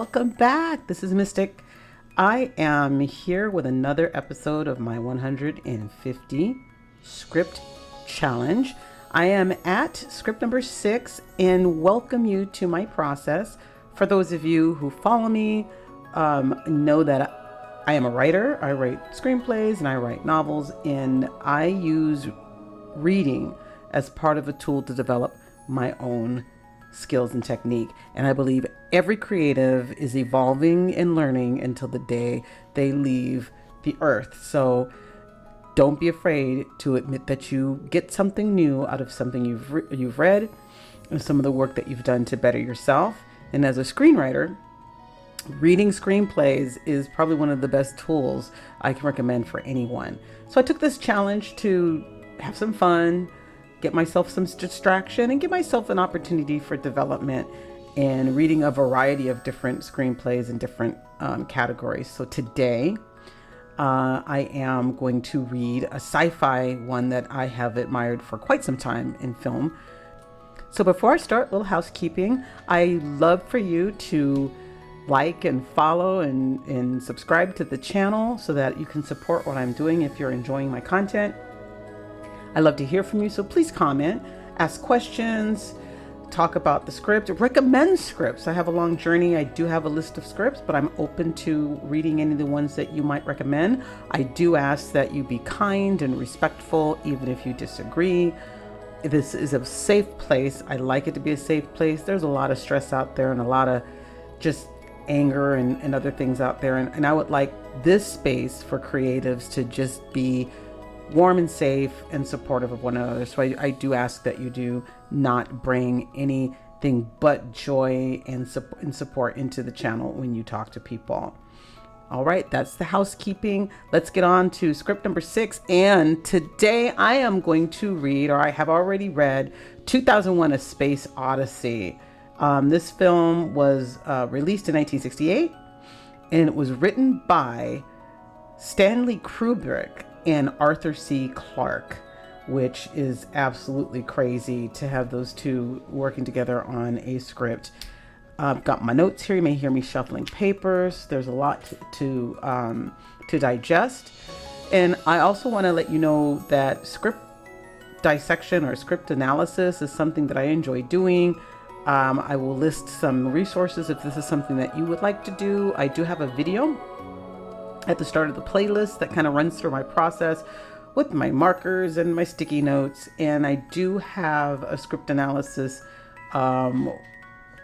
welcome back. This is Mystic. I am here with another episode of my 150 script challenge. I am at script number 6 and welcome you to my process. For those of you who follow me, know that I am a writer. I write screenplays and I write novels, and I use reading as part of a tool to develop my own skills and technique. And I believe every creative is evolving and learning until the day they leave the earth. So don't be afraid to admit that you get something new out of something you've read and some of the work that you've done to better yourself. And as a screenwriter, reading screenplays is probably one of the best tools I can recommend for anyone. So I took this challenge to have some fun, get myself some distraction, and give myself an opportunity for development and reading a variety of different screenplays in different categories. So today, I am going to read a sci-fi one that I have admired for quite some time in film. So before I start, a little housekeeping. I love for you to like and follow and subscribe to the channel so that you can support what I'm doing if you're enjoying my content. I love to hear from you, so please comment, ask questions, talk about the script, recommend scripts. I have a long journey. I do have a list of scripts, but I'm open to reading any of the ones that you might recommend. I do ask that you be kind and respectful, even if you disagree. This is a safe place. I like it to be a safe place. There's a lot of stress out there and a lot of just anger and other things out there. And I would like this space for creatives to just be warm and safe and supportive of one another. So I do ask that you do not bring anything but joy and support into the channel when you talk to people. All right, that's the housekeeping. Let's get on to script number 6. And today I am going to read, or I have already read, 2001: A Space Odyssey. This film was released in 1968, and it was written by Stanley Kubrick and Arthur C. Clarke, which is absolutely crazy to have those two working together on a script. I've got my notes here. You may hear me shuffling papers. There's a lot to digest. And I also want to let you know that script dissection or script analysis is something that I enjoy doing. I will list some resources if this is something that you would like to do. I do have a video at the start of the playlist that kind of runs through my process with my markers and my sticky notes. And I do have a script analysis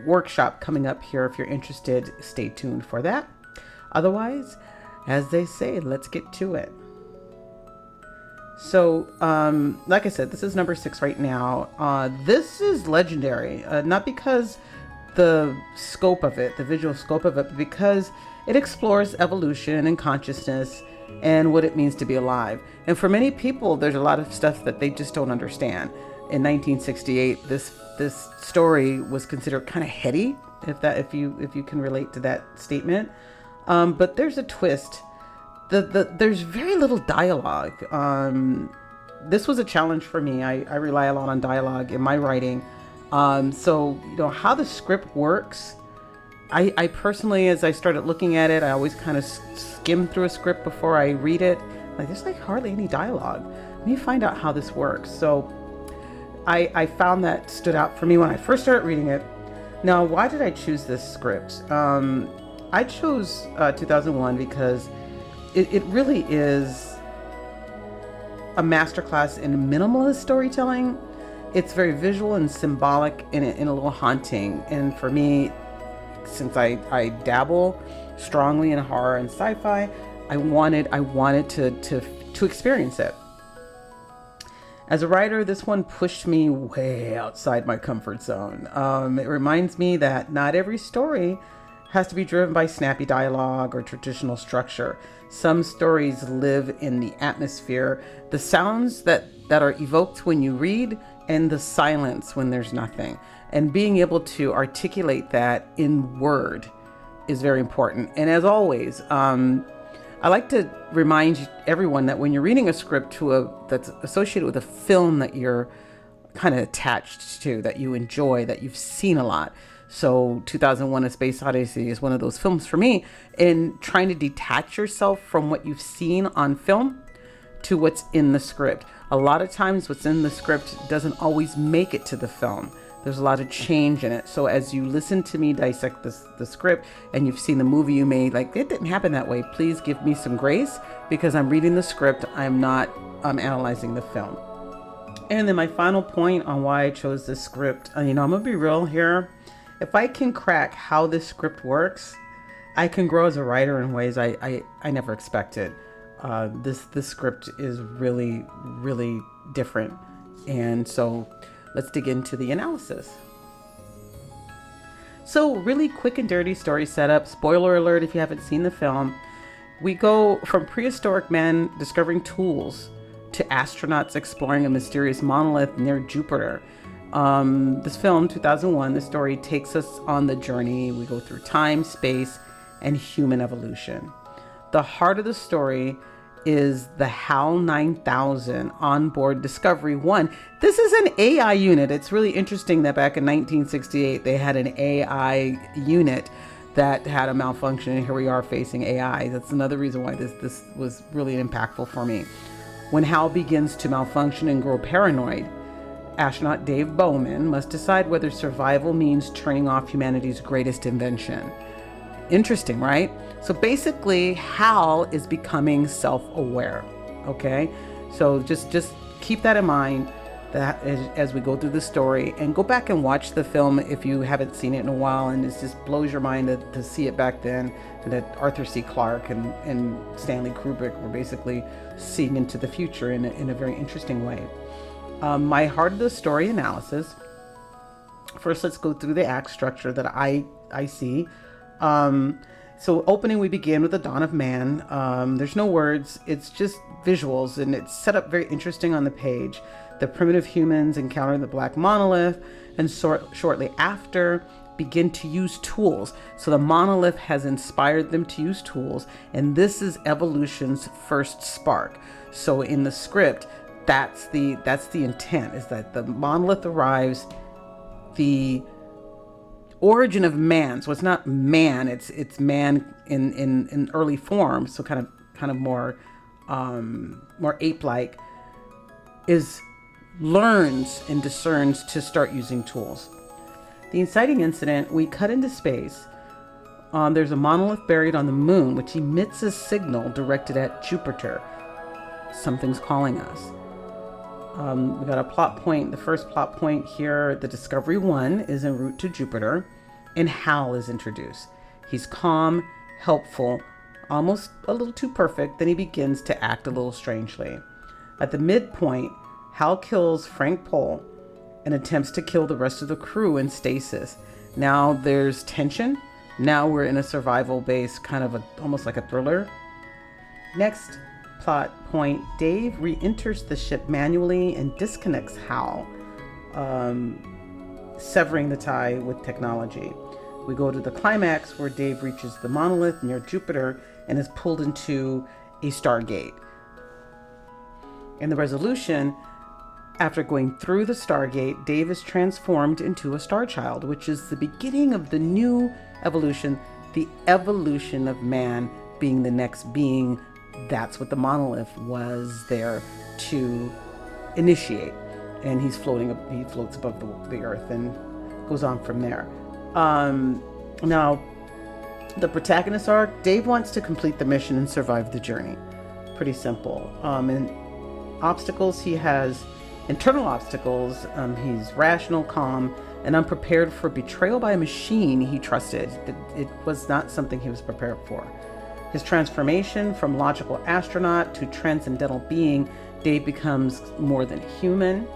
workshop coming up here. If you're interested, stay tuned for that. Otherwise, as they say, let's get to it. So, like I said, this is number 6 right now. This is legendary, not because the scope of it, the visual scope of it, but because it explores evolution and consciousness and what it means to be alive. And for many people, there's a lot of stuff that they just don't understand. In 1968, this story was considered kind of heady, if you can relate to that statement. But there's a twist. There's very little dialogue. This was a challenge for me. I rely a lot on dialogue in my writing. So how the script works. I personally, as I started looking at it, I always kind of skim through a script before I read it. Like, there's like hardly any dialogue. Let me find out how this works. So I found that stood out for me when I first started reading it. Now, why did I choose this script? I chose 2001 because it really is a masterclass in minimalist storytelling. It's very visual and symbolic and a little haunting. And for me, since I dabble strongly in horror and sci-fi, I wanted to experience it. As a writer, this one pushed me way outside my comfort zone. It reminds me that not every story has to be driven by snappy dialogue or traditional structure. Some stories live in the atmosphere, the sounds that are evoked when you read, and the silence when there's nothing. And being able to articulate that in word is very important. And as always, I like to remind everyone that when you're reading a script that's associated with a film that you're kind of attached to, that you enjoy, that you've seen a lot, So 2001 A Space Odyssey is one of those films for me, in trying to detach yourself from what you've seen on film to what's in the script. A lot of times what's in the script doesn't always make it to the film. There's a lot of change in it. So as you listen to me dissect the script and you've seen the movie you made, like, it didn't happen that way, please give me some grace, because I'm reading the script. I'm not analyzing the film. And then my final point on why I chose this script, I'm gonna be real here. If I can crack how this script works, I can grow as a writer in ways I never expected. This script is really, really different. And so let's dig into the analysis. So really quick and dirty story setup. Spoiler alert if you haven't seen the film. We go from prehistoric men discovering tools to astronauts exploring a mysterious monolith near Jupiter. This film, 2001, the story takes us on the journey. We go through time, space, and human evolution. The heart of the story is the HAL 9000 onboard Discovery 1. This is an AI unit. It's really interesting that back in 1968, they had an AI unit that had a malfunction, and here we are facing AI. That's another reason why this was really impactful for me. When HAL begins to malfunction and grow paranoid, astronaut Dave Bowman must decide whether survival means turning off humanity's greatest invention. Interesting, right? So basically, HAL is becoming self-aware. Okay, so just keep that in mind, that as we go through the story, and go back and watch the film if you haven't seen it in a while, and it just blows your mind to see it back then, and that Arthur C. Clarke and Stanley Kubrick were basically seeing into the future in a very interesting way. My heart of the story analysis. First, let's go through the act structure that I see. So opening, we begin with the dawn of man. There's no words, it's just visuals, and it's set up very interesting on the page. The primitive humans encounter the black monolith, and shortly after begin to use tools. So the monolith has inspired them to use tools, and this is evolution's first spark. So in the script, that's the intent, is that the monolith arrives, the origin of man. So it's not man, it's man in early form. So kind of more ape-like, learns and discerns to start using tools. The inciting incident, we cut into space. There's a monolith buried on the moon, which emits a signal directed at Jupiter. Something's calling us. We got a plot point. The first plot point here, the Discovery 1 is en route to Jupiter, and Hal is introduced. He's calm, helpful, almost a little too perfect. Then he begins to act a little strangely. At the midpoint, Hal kills Frank Pohl and attempts to kill the rest of the crew in stasis. Now there's tension. Now we're in a survival base, kind of almost like a thriller. Next plot point, Dave re-enters the ship manually and disconnects Hal, severing the tie with technology. We go to the climax where Dave reaches the monolith near Jupiter and is pulled into a Stargate. In the resolution, after going through the Stargate, Dave is transformed into a star child, which is the beginning of the new evolution, the evolution of man being the next being. That's what the monolith was there to initiate. And he floats above the earth and goes on from there. Now, the protagonist arc, Dave wants to complete the mission and survive the journey. Pretty simple. And obstacles, he has internal obstacles. He's rational, calm, and unprepared for betrayal by a machine he trusted. It was not something he was prepared for. His transformation from logical astronaut to transcendental being, Dave becomes more than human.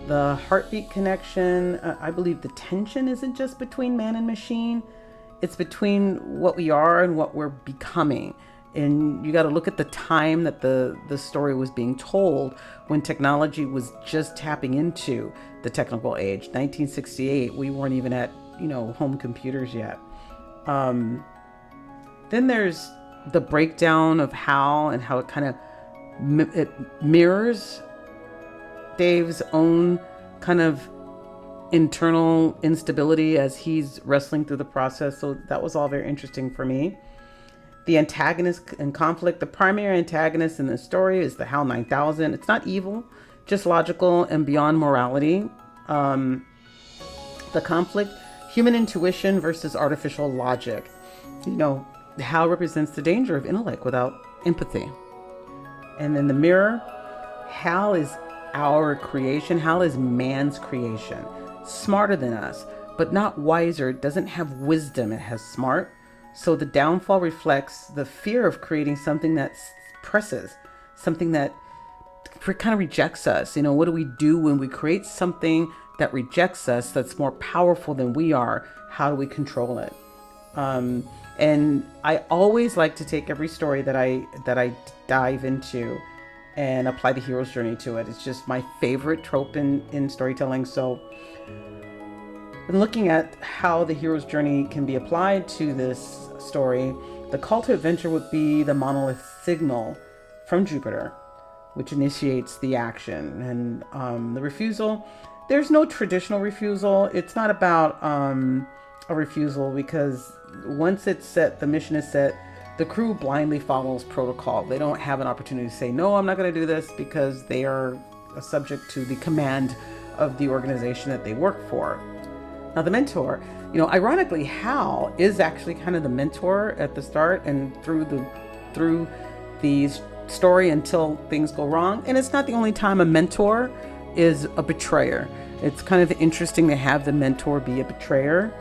The heartbeat connection, I believe the tension isn't just between man and machine. It's between what we are and what we're becoming. And you got to look at the time that the story was being told, when technology was just tapping into the technical age. 1968, we weren't even at, home computers yet. Then there's the breakdown of Hal and how it kind of it mirrors Dave's own kind of internal instability as he's wrestling through the process. So that was all very interesting for me. The antagonist and conflict. The primary antagonist in the story is the HAL 9000. It's not evil, just logical and beyond morality. The conflict, human intuition versus artificial logic. HAL represents the danger of intellect without empathy. And then the mirror, HAL is our creation. HAL is man's creation. Smarter than us, but not wiser. It doesn't have wisdom. It has smart. So the downfall reflects the fear of creating something that presses, something that kind of rejects us. What do we do when we create something that rejects us, that's more powerful than we are? How do we control it? And I always like to take every story that I dive into and apply the hero's journey to it. It's just my favorite trope in storytelling. So in looking at how the hero's journey can be applied to this story, the call to adventure would be the monolith signal from Jupiter, which initiates the action. And the refusal, there's no traditional refusal. It's not about a refusal, because once it's set, the mission is set, the crew blindly follows protocol. They don't have an opportunity to say, no, I'm not going to do this, because they are subject to the command of the organization that they work for. Now, the mentor, ironically, Hal is actually kind of the mentor at the start and through the story until things go wrong. And it's not the only time a mentor is a betrayer. It's kind of interesting to have the mentor be a betrayer.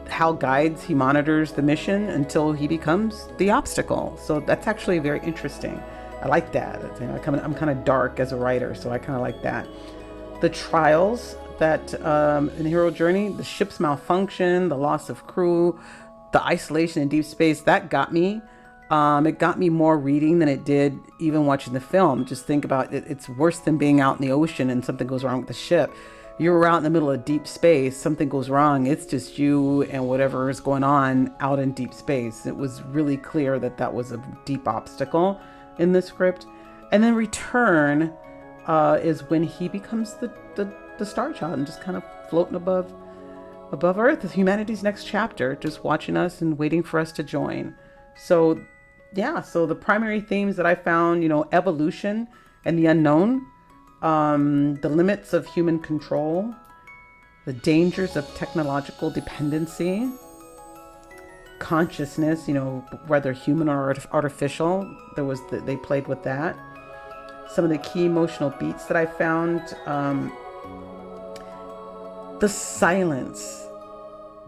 Hal guides, he monitors the mission until he becomes the obstacle. So that's actually very interesting. I like that. I'm kind of dark as a writer, so I kind of like that. The trials that in the hero journey, the ship's malfunction, the loss of crew, the isolation in deep space, that got me. It got me more reading than it did even watching the film. Just think about it. It's worse than being out in the ocean and something goes wrong with the ship. You're out in the middle of deep space, something goes wrong. It's just you and whatever is going on out in deep space. It was really clear that was a deep obstacle in the script. And then return is when he becomes the star child and just kind of floating above Earth is humanity's next chapter, just watching us and waiting for us to join. So the primary themes that I found, evolution and the unknown, the limits of human control, the dangers of technological dependency, consciousness, whether human or artificial. They played with that. Some of the key emotional beats that I found, the silence,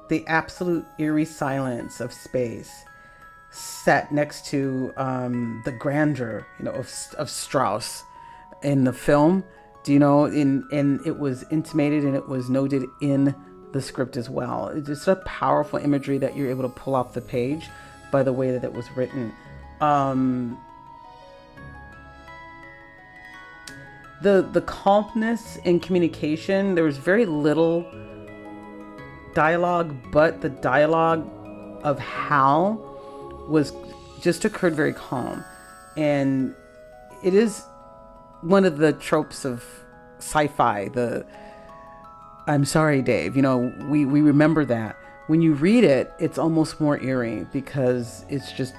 the absolute eerie silence of space, sat next to the grandeur, of Strauss in the film. And it was intimated and it was noted in the script as well. It's just a powerful imagery that you're able to pull off the page by the way that it was written. The calmness in communication, there was very little dialogue, but the dialogue of Hal was just occurred very calm. And it is one of the tropes of sci-fi, I'm sorry, Dave, we remember that. When you read it, it's almost more eerie because it's just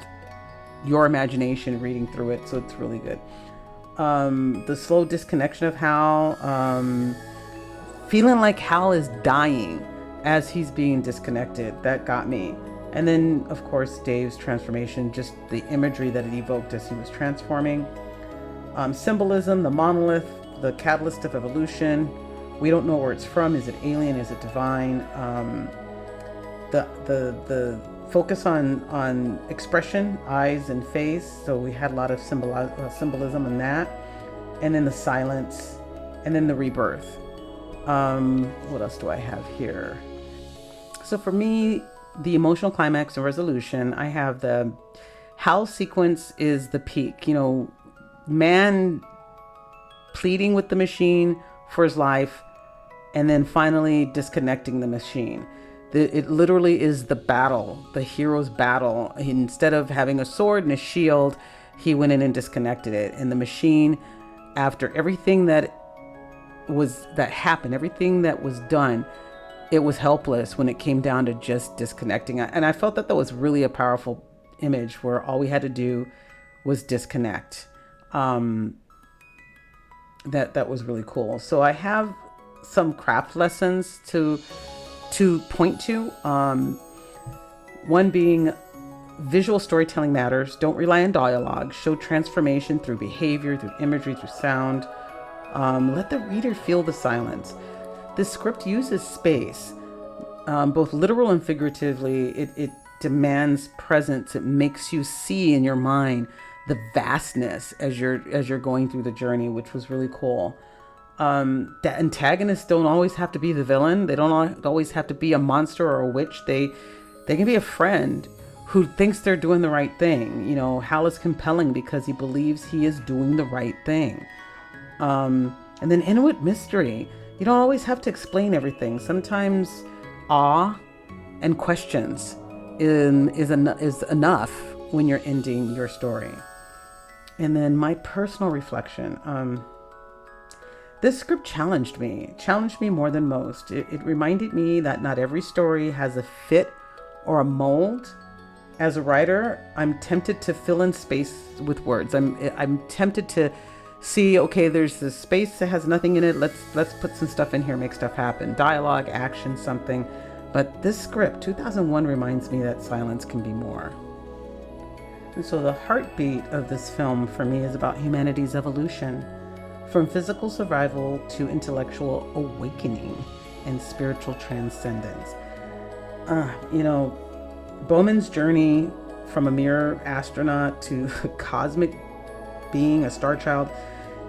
your imagination reading through it. So it's really good. The slow disconnection of Hal, feeling like Hal is dying as he's being disconnected, that got me. And then, of course, Dave's transformation, just the imagery that it evoked as he was transforming. Symbolism, the monolith, the catalyst of evolution. We don't know where it's from. Is it alien? Is it divine? The focus on expression, eyes and face. So we had a lot of symbolism in that. And then the silence, and then the rebirth. What else do I have here? So for me, the emotional climax and resolution, I have the Hal sequence is the peak. Man pleading with the machine for his life, and then finally disconnecting the machine. It literally is the battle, the hero's battle. Instead of having a sword and a shield, he went in and disconnected it. And the machine, after everything that that happened, everything that was done, it was helpless when it came down to just disconnecting. And I felt that was really a powerful image where all we had to do was disconnect. That was really cool. So I have some craft lessons to point to. One being, visual storytelling matters. Don't rely on dialogue. Show transformation through behavior, through imagery, through sound. Let the reader feel the silence. This script uses space, both literal and figuratively. It demands presence. It makes you see in your mind the vastness as you're going through the journey, which was really cool. The antagonists don't always have to be the villain. They don't always have to be a monster or a witch. They can be a friend who thinks they're doing the right thing. You know, Hal is compelling because he believes he is doing the right thing. And then end with mystery. You don't always have to explain everything. Sometimes awe and questions is enough when you're ending your story. And then my personal reflection. This script challenged me more than most. It reminded me that not every story has a fit or a mold. As a writer, I'm tempted to fill in space with words. I'm tempted to see, okay, there's this space that has nothing in it. Let's put some stuff in here, make stuff happen. Dialogue, action, something. But this script, 2001, reminds me that silence can be more. And so the heartbeat of this film for me is about humanity's evolution, from physical survival to intellectual awakening and spiritual transcendence. Bowman's journey from a mere astronaut to a cosmic being, a star child,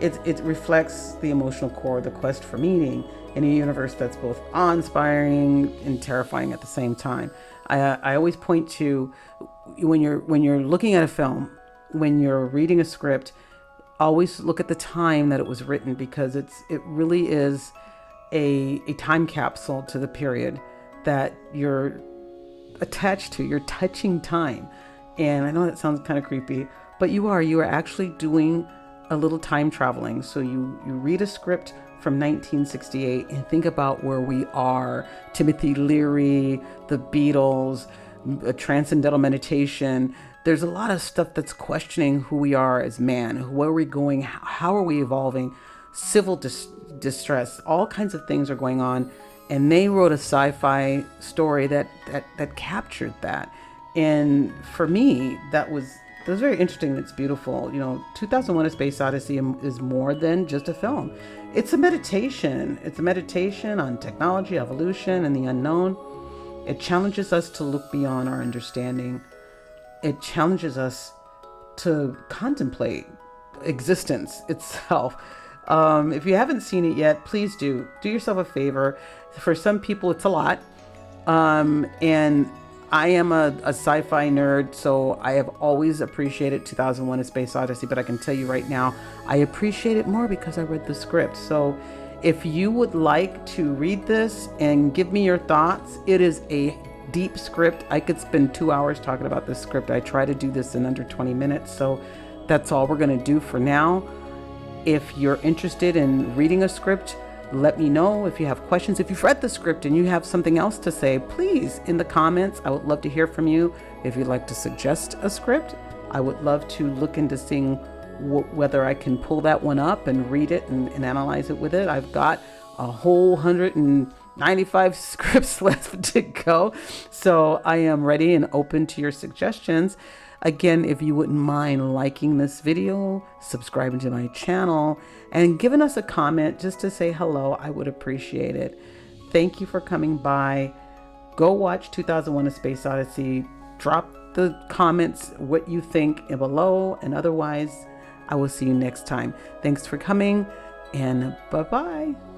it reflects the emotional core, the quest for meaning in a universe that's both awe-inspiring and terrifying at the same time. I always point to, when you're looking at a film, when you're reading a script, always look at the time that it was written, because it really is a time capsule to the period that you're attached to. You're touching time. And I know that sounds kind of creepy, but you are actually doing a little time traveling. So you read a script from 1968 and think about where we are. Timothy Leary, the Beatles, a transcendental meditation. There's a lot of stuff that's questioning who we are as man. Where are we going? How are we evolving? Civil distress, all kinds of things are going on. And they wrote a sci-fi story that captured that. And for me, that was very interesting. It's beautiful. 2001: A Space Odyssey is more than just a film. It's a meditation. It's a meditation on technology, evolution, and the unknown. It challenges us to look beyond our understanding. It challenges us to contemplate existence itself. If you haven't seen it yet, please do yourself a favor. For some people, it's a lot. And I am a sci-fi nerd, so I have always appreciated 2001: A Space Odyssey, but I can tell you right now, I appreciate it more because I read the script. So if you would like to read this and give me your thoughts, it is a deep script. I could spend 2 hours talking about this script. I try to do this in under 20 minutes, so that's all we're going to do for now. If you're interested in reading a script, let me know. If you have questions, if you've read the script and you have something else to say, please, in the comments. I would love to hear from you. If you'd like to suggest a script, I would love to look into seeing whether I can pull that one up and read it and analyze it with it. I've got a whole 195 scripts left to go, so I am ready and open to your suggestions. Again, if you wouldn't mind liking this video, subscribing to my channel, and giving us a comment just to say hello, I would appreciate it. Thank you for coming by. Go watch 2001: A Space Odyssey. Drop the comments what you think below, and otherwise, I will see you next time. Thanks for coming, and bye-bye.